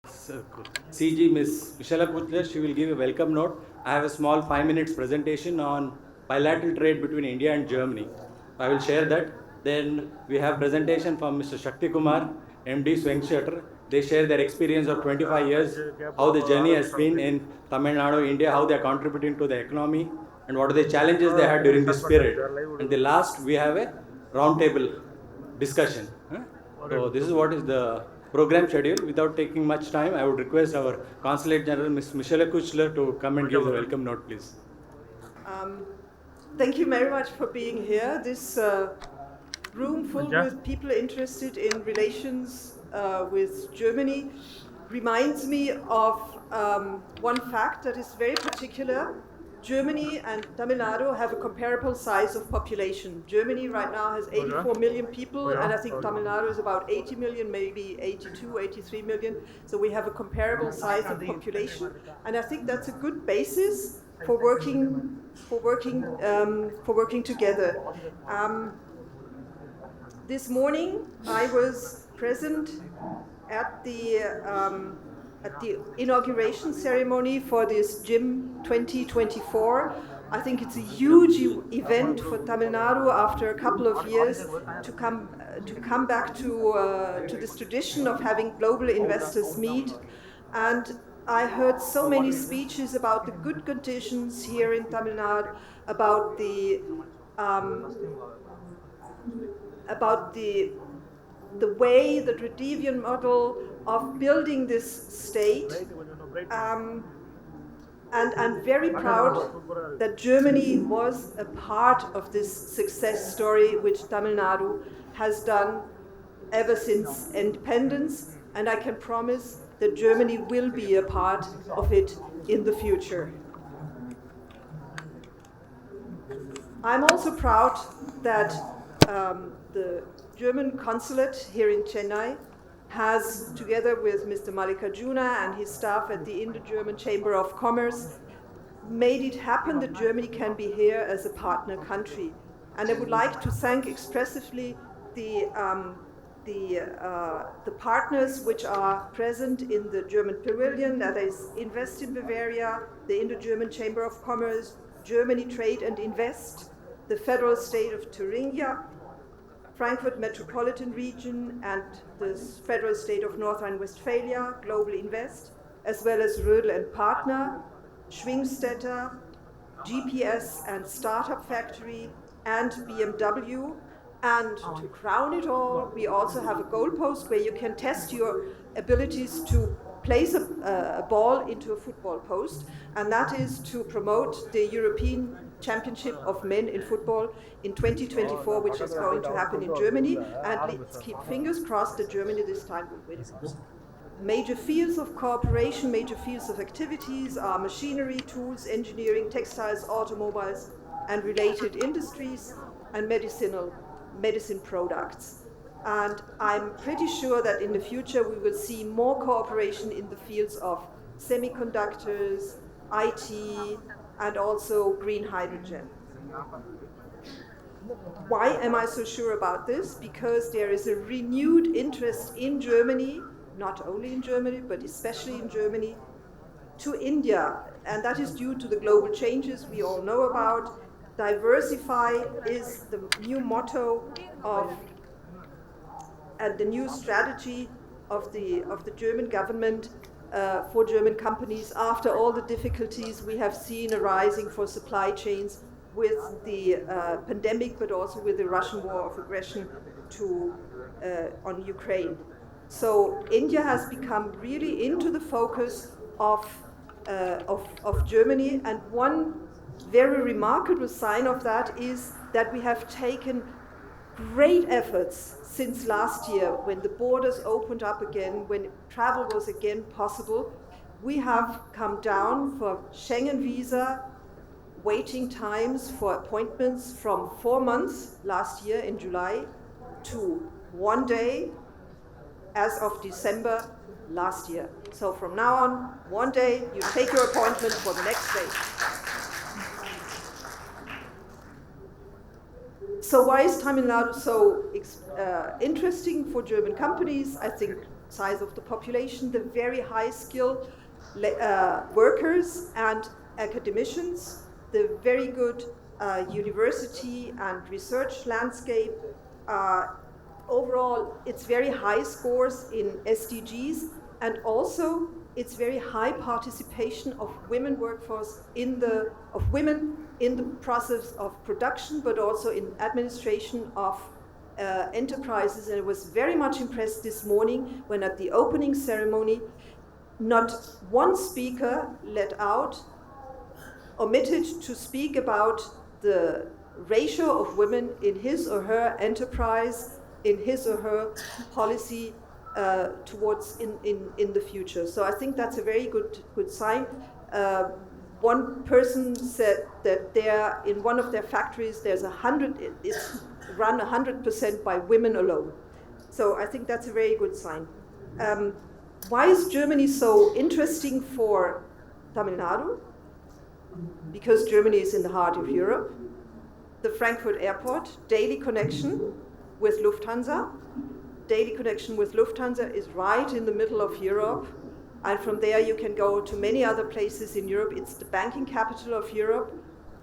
CG Ms. Vishala Kutler, she will give a welcome note. I have a small 5 minutes presentation on bilateral trade between India and Germany. I will share that. Then we have presentation from Mr. Shakti Kumar, MD Swengshutter. They share their experience of 25 years, how the journey has been in Tamil Nadu, India, how they are contributing to the economy, and what are the challenges they had during this period. And the last, we have a roundtable discussion. So this is what is the program schedule. Without taking much time, I would request our Consulate General, Ms. Michelle Kuchler, to come and give the welcome note, please. Thank you very much for being here. This room full with people interested in relations with Germany reminds me of one fact that is very particular. Germany and Tamil Nadu have a comparable size of population. Germany right now has 84 million people, and I think Tamil Nadu is about 80 million, maybe 82, 83 million. So we have a comparable size of population, and I think that's a good basis for working together. This morning, I was present at the inauguration ceremony for this GYM 2024. I think it's a huge event for Tamil Nadu after a couple of years to come back to this tradition of having global investors meet. And I heard so many speeches about the good conditions here in Tamil Nadu, about the way, the Redivian model of building this state. And I'm very proud that Germany was a part of this success story which Tamil Nadu has done ever since independence, and I can promise that Germany will be a part of it in the future. I'm also proud that the German consulate here in Chennai has, together with Mr. Mallikarjuna and his staff at the Indo-German Chamber of Commerce, made it happen that Germany can be here as a partner country. And I would like to thank expressively the partners which are present in the German pavilion, that is Invest in Bavaria, the Indo-German Chamber of Commerce, Germany Trade and Invest, the Federal State of Thuringia, Frankfurt Metropolitan Region, and the Federal State of North Rhine-Westphalia, Global Invest, as well as Rödel and Partner, Schwingstätter, GPS and Startup Factory, and BMW. And to crown it all, we also have a goalpost where you can test your abilities to place a ball into a football post, and that is to promote the European Championship of Men in Football in 2024, which is going to happen in Germany, and let's keep fingers crossed that Germany this time will win. Major fields of cooperation, major fields of activities are machinery, tools, engineering, textiles, automobiles, and related industries, and medicine products. And I'm pretty sure that in the future we will see more cooperation in the fields of semiconductors, IT, and also green hydrogen. Why am I so sure about this? Because there is a renewed interest in Germany, not only in Germany, but especially in Germany, to India. And that is due to the global changes we all know about. Diversify is the new motto of and the new strategy of the German government for German companies after all the difficulties we have seen arising for supply chains with the pandemic, but also with the Russian war of aggression on Ukraine. So India has become really into the focus of Germany, and one very remarkable sign of that is that we have taken great efforts since last year, when the borders opened up again, when travel was again possible. We have come down for Schengen visa waiting times for appointments from 4 months last year in July to 1 day as of December last year. So from now on, 1 day, you take your appointment for the next day. So why is Tamil Nadu so interesting for German companies? I think size of the population, the very high skill workers and academicians, the very good university and research landscape. Overall, it's very high scores in SDGs, and also it's very high participation of women workforce of women in the process of production, but also in administration of enterprises. And I was very much impressed this morning when at the opening ceremony, not one speaker omitted to speak about the ratio of women in his or her enterprise, in his or her policy towards in the future. So I think that's a very good sign. One person said that in one of their factories it's run 100% by women alone. So I think that's a very good sign. Why is Germany so interesting for Tamil Nadu? Because Germany is in the heart of Europe. The Frankfurt Airport, daily connection with Lufthansa. Daily connection with Lufthansa is right in the middle of Europe. And from there you can go to many other places in Europe. It's the banking capital of Europe.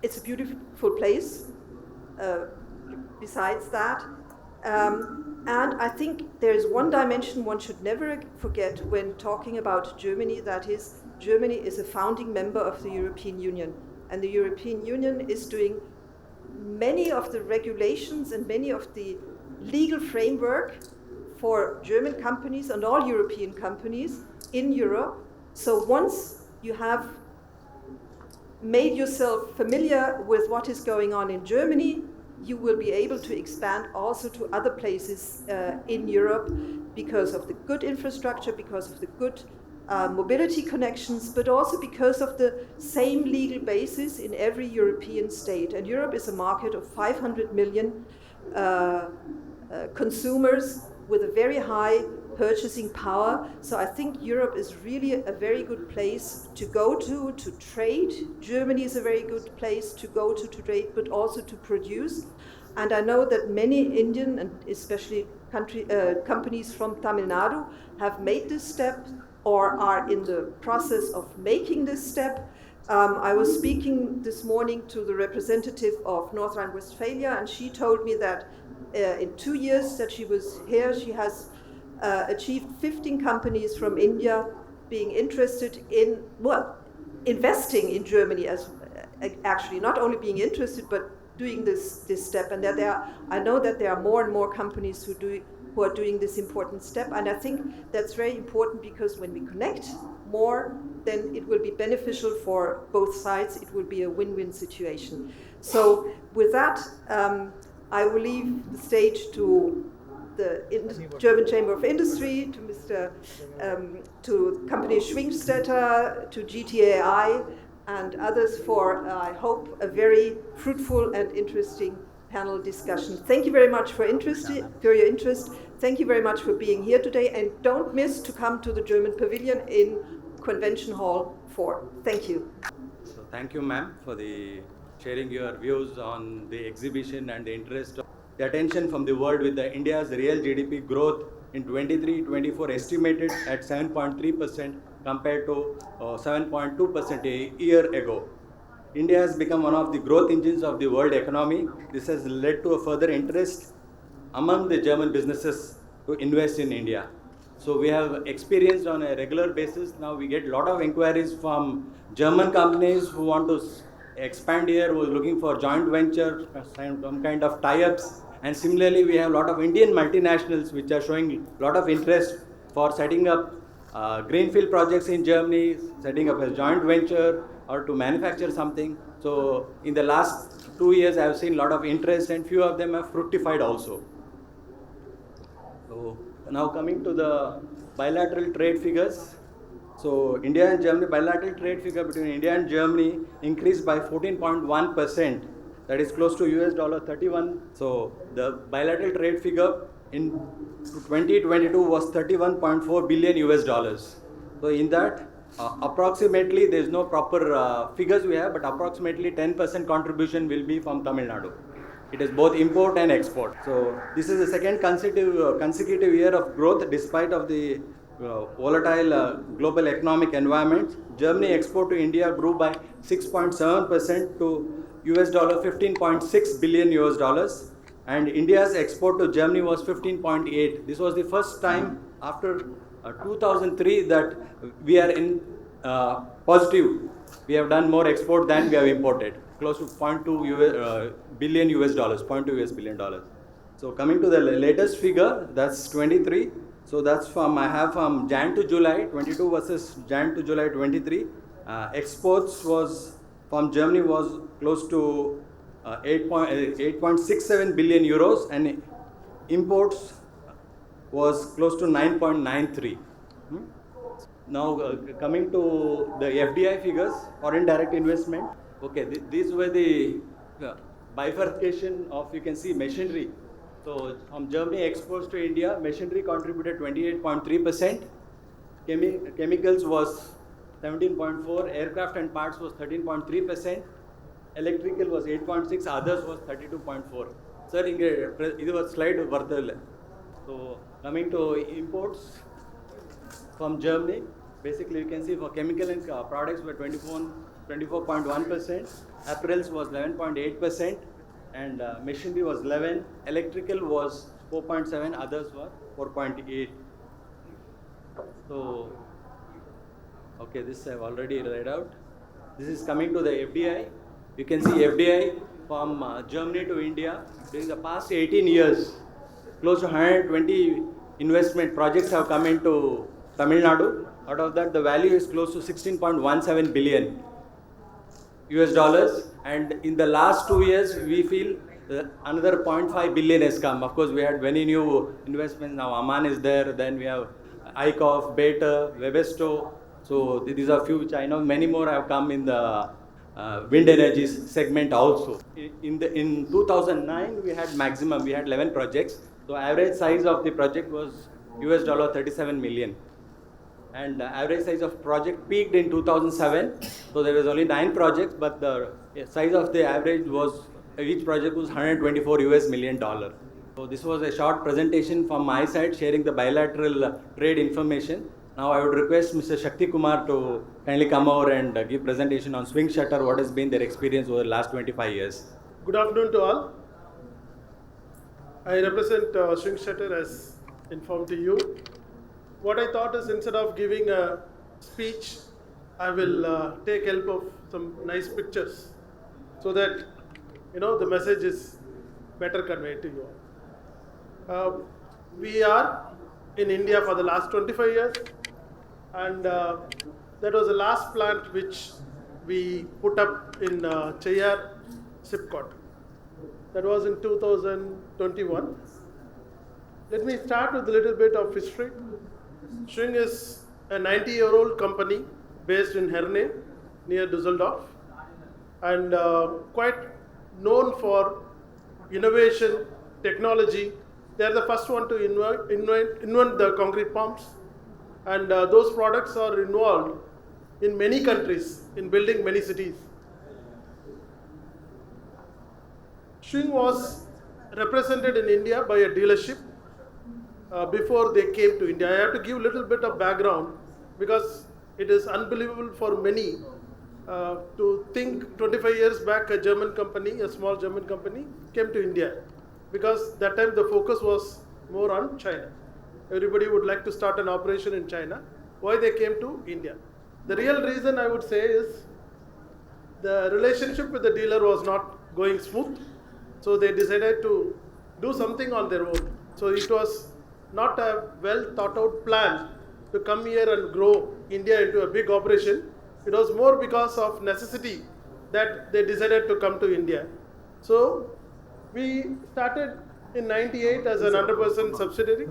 It's a beautiful place. Besides that, and I think there is one dimension one should never forget when talking about Germany, that is, Germany is a founding member of the European Union. And the European Union is doing many of the regulations and many of the legal framework for German companies and all European companies in Europe. So once you have made yourself familiar with what is going on in Germany, you will be able to expand also to other places in Europe because of the good infrastructure, because of the good mobility connections, but also because of the same legal basis in every European state. And Europe is a market of 500 million consumers with a very high purchasing power. So I think Europe is really a very good place to go to trade. Germany is a very good place to go to trade, but also to produce. And I know that many Indian and especially companies from Tamil Nadu have made this step or are in the process of making this step. I was speaking this morning to the representative of North Rhine-Westphalia, and she told me that in 2 years that she was here, she has achieved 15 companies from India being interested in, investing in Germany, as actually not only being interested, but doing this step. And that I know that there are more and more companies who are doing this important step. And I think that's very important, because when we connect more, then it will be beneficial for both sides. It will be a win-win situation. So with that, I will leave the stage to the German Chamber of Industry, to company Schwingstätter, to GTAI, and others for, I hope, a very fruitful and interesting panel discussion. Thank you very much for your interest. Thank you very much for being here today, and don't miss to come to the German Pavilion in Convention Hall 4. Thank you. So thank you, ma'am, for sharing your views on the exhibition and the interest of the attention from the world with India's real GDP growth in 23-24 estimated at 7.3% compared to 7.2% a year ago. India has become one of the growth engines of the world economy. This has led to a further interest among the German businesses to invest in India. So we have experienced on a regular basis, now we get a lot of inquiries from German companies who want to expand here, who are looking for joint venture, some kind of tie-ups. And similarly, we have a lot of Indian multinationals which are showing a lot of interest for setting up greenfield projects in Germany, setting up a joint venture or to manufacture something. So in the last 2 years, I have seen a lot of interest, and few of them have fructified also. So now coming to the bilateral trade figures. So India and Germany bilateral trade figure between India and Germany increased by 14.1%. That is close to $31. So the bilateral trade figure in 2022 was $31.4 billion. So in that, approximately, there is no proper figures we have, but approximately 10% contribution will be from Tamil Nadu. It is both import and export. So this is the second consecutive year of growth despite of the volatile global economic environment, Germany export to India grew by 6.7% to US dollar 15.6 billion US dollars, and India's export to Germany was 15.8. This was the first time after 2003 that we are in positive. We have done more export than we have imported, close to 0.2 billion US dollars, 0.2 US billion dollars. So coming to the latest figure, that's 23. So that's from, I have from Jan to July 22 versus Jan to July 23. Exports was from Germany was close to 8.67 billion euros, and imports was close to 9.93. Now coming to the FDI figures, foreign direct investment. Okay, these were the bifurcation of, you can see, machinery. So from Germany exports to India, machinery contributed 28.3%, chemicals was 17.4%, aircraft and parts was 13.3%, electrical was 8.6%, others was 32.4%. Sir, this was slide varthal. So coming to imports from Germany, basically you can see for chemical and products were 24.1%, apparels was 11.8%, and machinery was 11, electrical was 4.7, others were 4.8. So, okay, this I've already read out. This is coming to the FDI. You can see FDI from Germany to India during the past 18 years. Close to 120 investment projects have come into Tamil Nadu. Out of that, the value is close to 16.17 billion US dollars. And in the last 2 years, we feel another 0.5 billion has come. Of course, we had many new investments. Now Aman is there. Then we have ICOF, Beta, Webesto. So these are few which I know. Many more have come in the wind energy segment also. In 2009, we had maximum. We had 11 projects. So average size of the project was US dollar 37 million. And average size of project peaked in 2007. So there was only 9 projects, but the size of the average was, each project was 124 US million dollar. So this was a short presentation from my side, sharing the bilateral trade information. Now I would request Mr. Shakti Kumar to kindly come over and give presentation on swing shutter, what has been their experience over the last 25 years. Good afternoon to all. I represent Swing Shutter as informed to you. What I thought is, instead of giving a speech, I will take help of some nice pictures so that the message is better conveyed to you all. We are in India for the last 25 years, and that was the last plant which we put up in Cheyyar, Sipcot. That was in 2021. Let me start with a little bit of history. Swing is a 90-year-old company based in Herne, near Düsseldorf, and quite known for innovation, technology. They are the first one to invent the concrete pumps, and those products are involved in many countries, in building many cities. Swing was represented in India by a dealership before they came to India. I have to give a little bit of background because it is unbelievable for many to think 25 years back a German company, a small German company, came to India, because that time the focus was more on China. Everybody would like to start an operation in China. Why they came to India? The real reason I would say is the relationship with the dealer was not going smooth, so they decided to do something on their own. So it was not a well thought out plan to come here and grow India into a big operation. It was more because of necessity that they decided to come to India. So we started in 98 as an 100% subsidiary,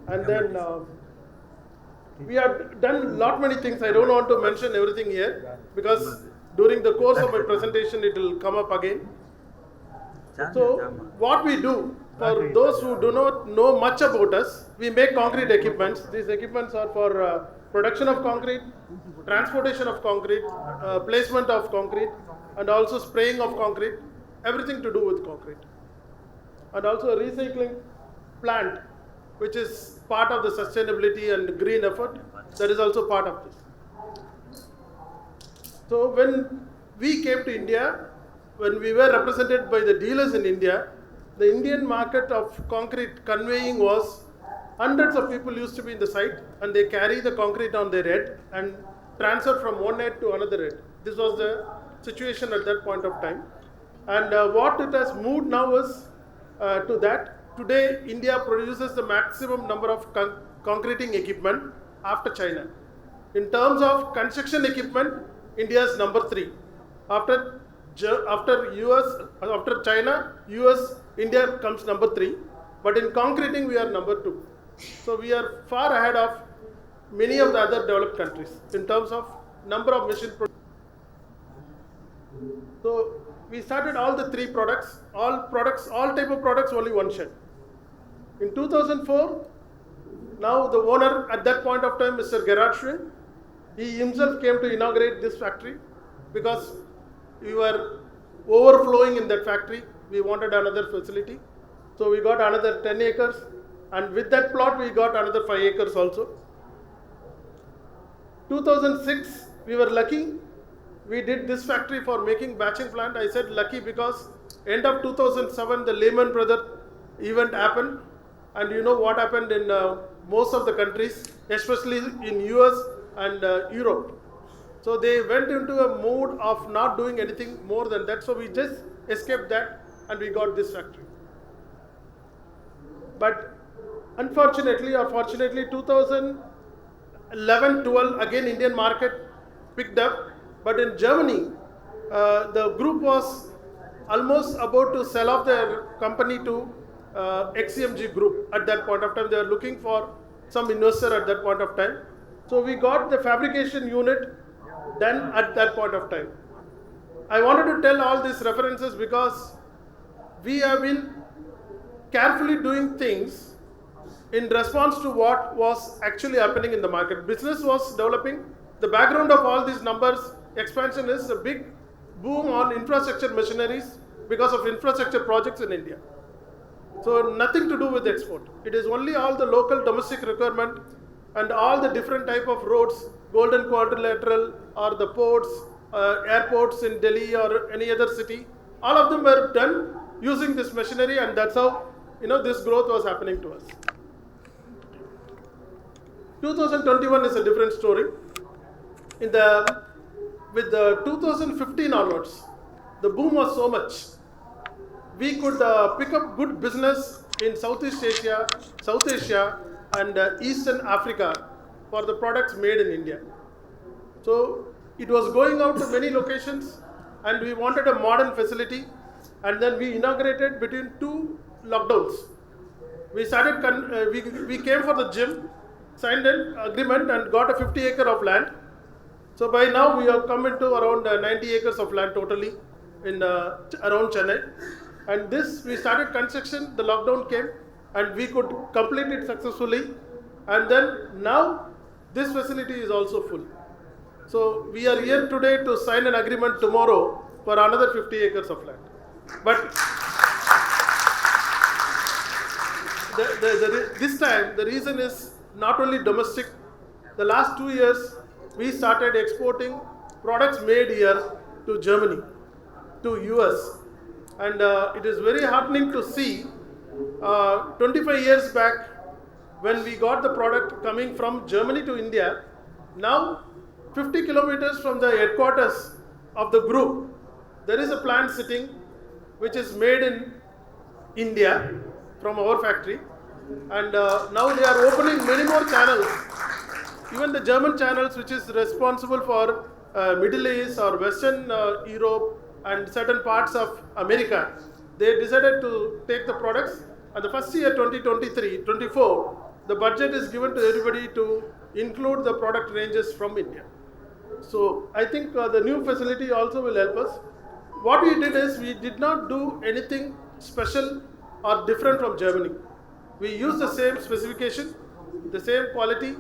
and then we have done lot many things. I don't want to mention everything here because during the course of my presentation it will come up again. So what we do, for those who do not know much about us, we make concrete equipments. These equipments are for production of concrete, transportation of concrete, placement of concrete, and also spraying of concrete, everything to do with concrete. And also a recycling plant which is part of the sustainability and green effort. That is also part of this. So when we came to India, when we were represented by the dealers in India, the Indian market of concrete conveying was hundreds of people used to be in the site, and they carry the concrete on their head and transfer from one head to another head. This was the situation at that point of time. And what it has moved now is to that. Today, India produces the maximum number of concreting equipment after China. In terms of construction equipment, India is number 3. After US, after China, US, India comes number 3. But in concreting, we are number 2. So we are far ahead of many of the other developed countries in terms of number of machine produced. So we started all the 3 products, all type of products, only one shed. In 2004, now the owner at that point of time, Mr. Gerhard Schwing, he himself came to inaugurate this factory because we were overflowing in that factory. We wanted another facility. So we got another 10 acres, and with that plot we got another 5 acres also. 2006, we were lucky. We did this factory for making batching plant. I said lucky because end of 2007, the Lehman Brothers event happened. And you know what happened in most of the countries, especially in US and Europe. So they went into a mood of not doing anything more than that. So we just escaped that and we got this factory. But unfortunately or fortunately, 2011-12, again Indian market picked up. But in Germany, the group was almost about to sell off their company to XCMG group. At that point of time, they were looking for some investor at that point of time. So we got the fabrication unit done at that point of time. I wanted to tell all these references because we have been carefully doing things in response to what was actually happening in the market. Business was developing. The background of all these numbers, expansion is a big boom on infrastructure machineries because of infrastructure projects in India. So nothing to do with export. It is only all the local domestic requirement and all the different type of roads, golden quadrilateral or the ports, airports in Delhi or any other city. All of them were done using this machinery, and that's how this growth was happening to us. 2021 is a different story. With the 2015 onwards, the boom was so much. We could pick up good business in Southeast Asia, South Asia, and Eastern Africa for the products made in India. So it was going out to many locations, and we wanted a modern facility, and then we inaugurated between 2 lockdowns. We started. We came for the gym, signed an agreement, and got a 50 acre of land. So by now we have come into around 90 acres of land totally in around Chennai. And this, we started construction, the lockdown came, and we could complete it successfully. And then now this facility is also full. So we are here today to sign an agreement tomorrow for another 50 acres of land. But this time the reason is not only domestic. The last 2 years we started exporting products made here to Germany, to US. And it is very heartening to see 25 years back when we got the product coming from Germany to India. Now 50 kilometers from the headquarters of the group, there is a plant sitting which is made in India from our factory. And now they are opening many more channels. Even the German channels, which is responsible for Middle East or Western Europe and certain parts of America, they decided to take the products. And the first year, 2023-24, the budget is given to everybody to include the product ranges from India. So I think the new facility also will help us. What we did is we did not do anything special or different from Germany. We used the same specification, the same quality,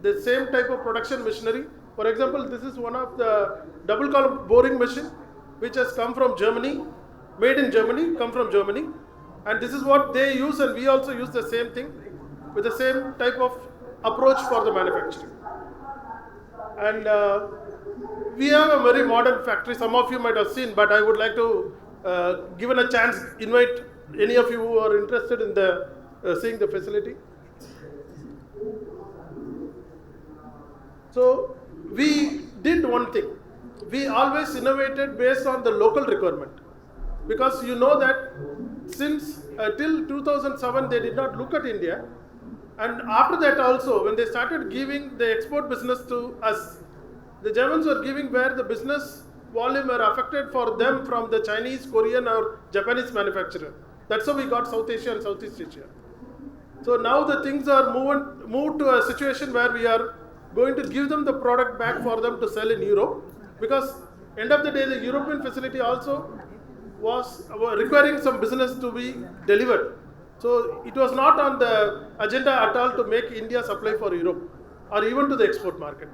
the same type of production machinery. For example, this is one of the double column boring machine which has come from Germany, made in Germany, come from Germany. And this is what they use, and we also use the same thing. with the same type of approach for the manufacturing. And we have a very modern factory. Some of you might have seen, but I would like to, given a chance, invite any of you who are interested in the seeing the facility. So we did one thing. We always innovated based on the local requirement, because you know that since till 2007 they did not look at India, and after that also when they started giving the export business to us, the Germans were giving where the business volume were affected for them from the Chinese, Korean or Japanese manufacturer. That's how we got South Asia and Southeast Asia. So now the things are moved to a situation where we are going to give them the product back for them to sell in Europe, because end of the day the European facility also was requiring some business to be delivered. So it was not on the agenda at all to make India supply for Europe or even to the export market.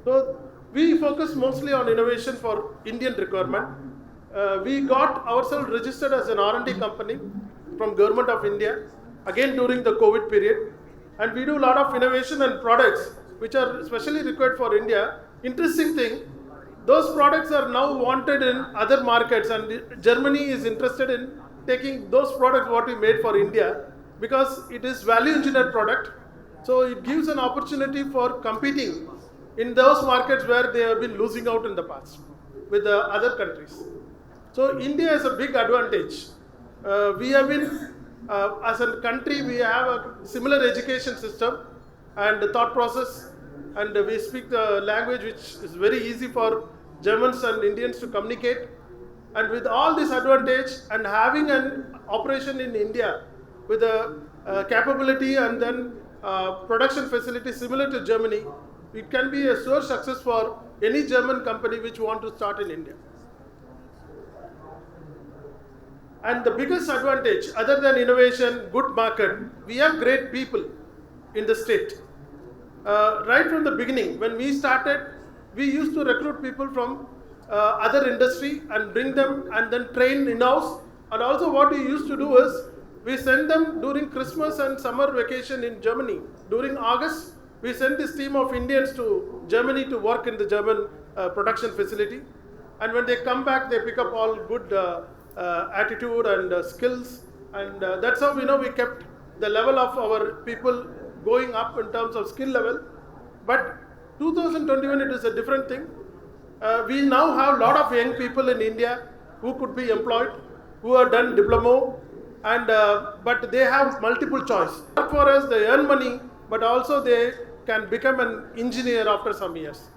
So we focus mostly on innovation for Indian requirement. We got ourselves registered as an R&D company from Government of India, again during the COVID period. And we do a lot of innovation and products which are specially required for India. Interesting thing, those products are now wanted in other markets, and Germany is interested in taking those products what we made for India, because it is value engineered product. So it gives an opportunity for competing in those markets where they have been losing out in the past with the other countries. So India is a big advantage. We have been, as a country, we have a similar education system and the thought process, and we speak the language which is very easy for Germans and Indians to communicate. And with all this advantage and having an operation in India with a capability and then production facility similar to Germany, it can be a sure success for any German company which want to start in India. And the biggest advantage, other than innovation, good market, we have great people in the state. Right from the beginning, when we started, we used to recruit people from other industry and bring them and then train in-house. And also what we used to do is, we send them during Christmas and summer vacation in Germany. During August, we send this team of Indians to Germany to work in the German production facility. And when they come back, they pick up all good attitude and skills. And that's how we kept the level of our people going up in terms of skill level. But 2021, it is a different thing. We now have a lot of young people in India who could be employed, who have done diploma, and but they have multiple choice. Not for us, they earn money, but also they can become an engineer after some years.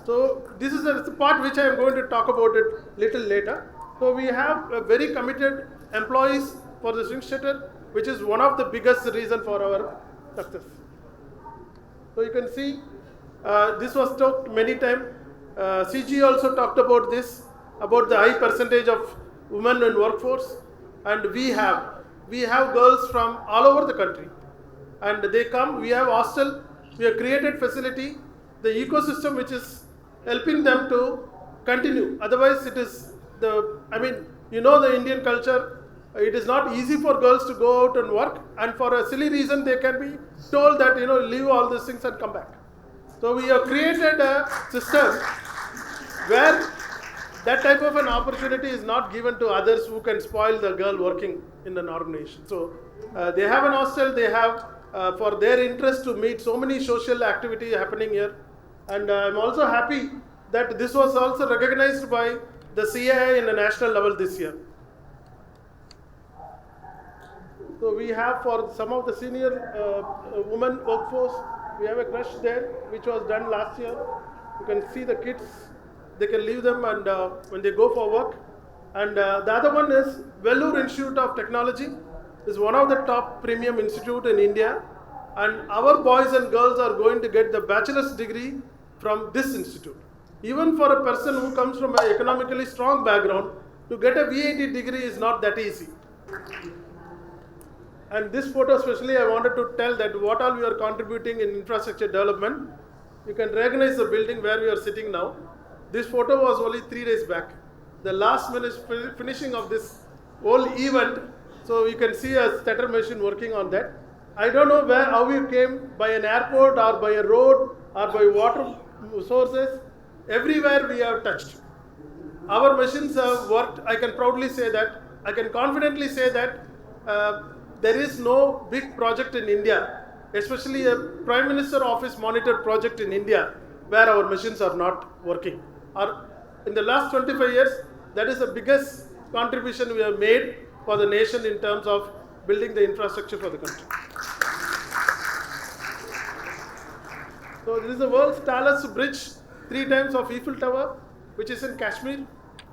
So this is the part which I am going to talk about it little later. So we have a very committed employees for the Swingstater, which is one of the biggest reason for our success. So you can see this was talked many times. CG also talked about this, about the high percentage of women in workforce, and we have girls from all over the country, and they come. We have hostel, we have created facility, the ecosystem which is helping them to continue. Otherwise, it is the Indian culture. It is not easy for girls to go out and work, and for a silly reason, they can be told that leave all these things and come back. So we have created a system where that type of an opportunity is not given to others who can spoil the girl working in an organization. So they have an hostel, they have for their interest to meet so many social activity happening here. And I'm also happy that this was also recognized by the CII in a national level this year. So we have for some of the senior women workforce, we have a crush there which was done last year. You can see the kids, they can leave them and when they go for work. And the other one is Vellore Institute of Technology, is one of the top premium institute in India. And our boys and girls are going to get the bachelor's degree from this institute. Even for a person who comes from an economically strong background, to get a VAT degree is not that easy. And this photo especially, I wanted to tell that what all we are contributing in infrastructure development. You can recognize the building where we are sitting now. This photo was only 3 days back. The last minute finishing of this whole event. So you can see a stator machine working on that. I don't know how you came, by an airport or by a road or by water sources. Everywhere we have touched. Our machines have worked. I can proudly say that. I can confidently say that there is no big project in India, especially a Prime Minister Office monitored project in India, where our machines are not working. In the last 25 years, that is the biggest contribution we have made for the nation in terms of building the infrastructure for the country. So this is the world's tallest bridge, 3 times of Eiffel Tower, which is in Kashmir.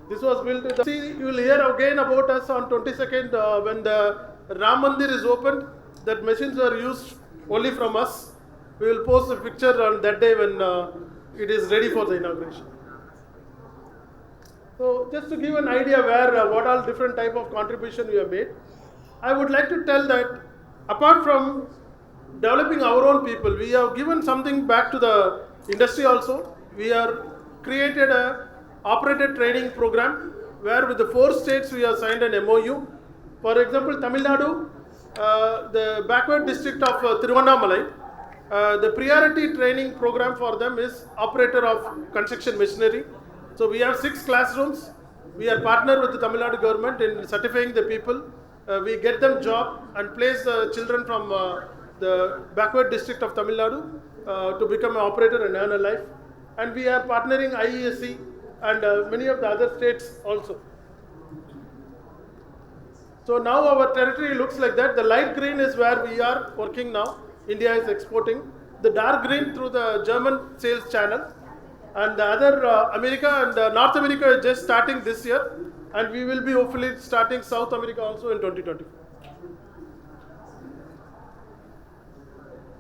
This was built in the... See, you will hear again about us on 22nd when the Ram Mandir is opened. That machines were used only from us. We will post a picture on that day when it is ready for the inauguration. So just to give an idea where what all different type of contribution we have made, I would like to tell that apart from developing our own people, we have given something back to the industry also. We are created a operated training program where with the 4 states we have signed an MOU. For example, Tamil Nadu, the backward district of Tiruvannamalai, the priority training program for them is operator of construction machinery. So we have 6 classrooms. We are partnered with the Tamil Nadu government in certifying the people. We get them job and place the children from the backward district of Tamil Nadu to become an operator and earn a life. And we are partnering IESC and many of the other states also. So now our territory looks like that. The light green is where we are working now. India is exporting. The dark green through the German sales channel. And the other America and North America is just starting this year. And we will be hopefully starting South America also in 2024.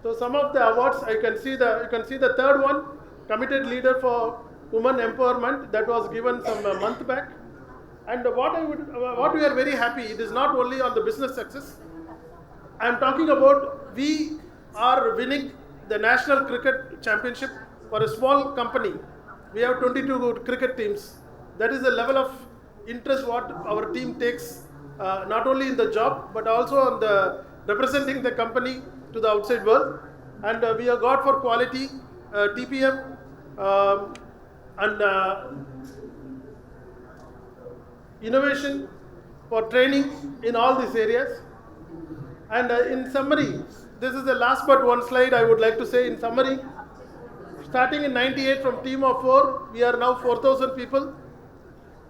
So some of the awards, you can see the third one, Committed Leader for Women Empowerment, that was given some month back. And what we are very happy, it is not only on the business success. I am talking about we are winning the National Cricket Championship for a small company. We have 22 cricket teams. That is the level of interest what our team takes, not only in the job, but also on the representing the company to the outside world. And we have got for quality, TPM, and innovation for training in all these areas. And in summary, this is the last but one slide I would like to say. In summary, starting in 98 from team of 4, we are now 4,000 people.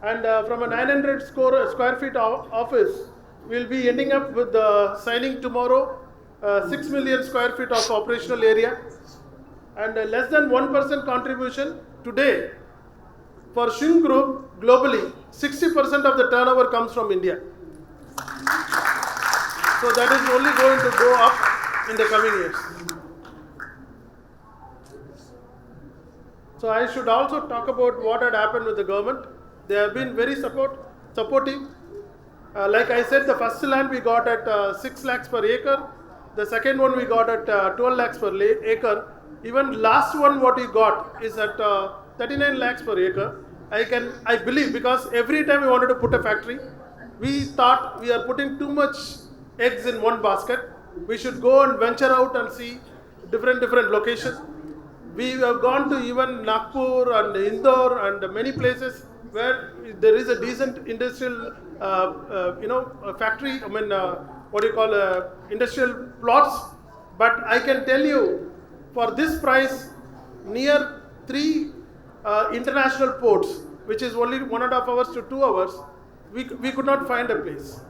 And from a 900 square feet office, we will be ending up with signing tomorrow 6 million square feet of operational area. And less than 1% contribution today. For Shing Group, globally, 60% of the turnover comes from India. So that is only going to go up in the coming years. So I should also talk about what had happened with the government. They have been very supportive. Like I said, the first land we got at 6 lakhs per acre. The second one we got at 12 lakhs per acre. Even last one what we got is at 39 lakhs per acre. I believe, because every time we wanted to put a factory, we thought we are putting too much eggs in one basket. We should go and venture out and see different locations. We have gone to even Nagpur and Indore and many places where there is a decent industrial, factory. Industrial plots. But I can tell you, for this price, near 3 international ports, which is only 1.5 hours to 2 hours, we could not find a place.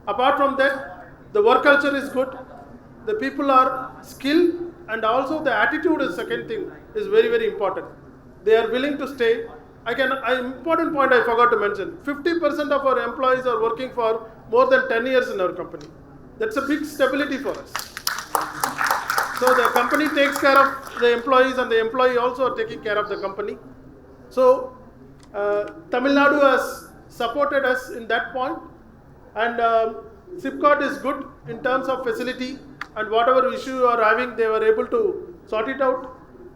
Apart from that, the work culture is good, the people are skilled, and also the attitude is second thing, is very, very important. They are willing to stay. An important point I forgot to mention, 50% of our employees are working for more than 10 years in our company. That's a big stability for us. So the company takes care of the employees and the employee also are taking care of the company. So Tamil Nadu has supported us in that point, and SIPCOT is good in terms of facility, and whatever issue you are having, they were able to sort it out.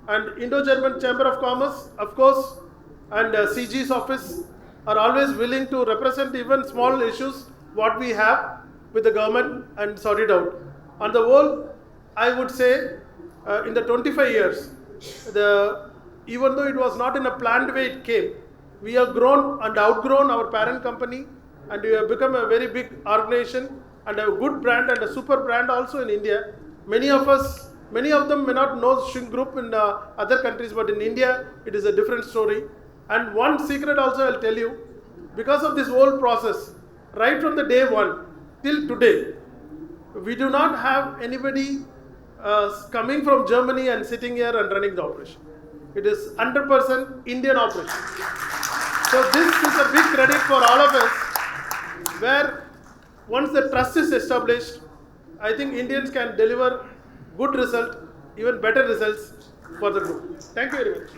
And Indo-German Chamber of Commerce, of course, and CG's office are always willing to represent even small issues what we have with the government and sort it out. On the whole, I would say in the 25 years, even though it was not in a planned way it came, we have grown and outgrown our parent company, and we have become a very big organization and a good brand and a super brand also in India. Many of them may not know Shrink Group in other countries, but in India, it is a different story. And one secret also I'll tell you, because of this whole process, right from the day one till today, we do not have anybody coming from Germany and sitting here and running the operation. It is 100% Indian operation. So this is a big credit for all of us, where once the trust is established, I think Indians can deliver good result, even better results for the group. Thank you very much.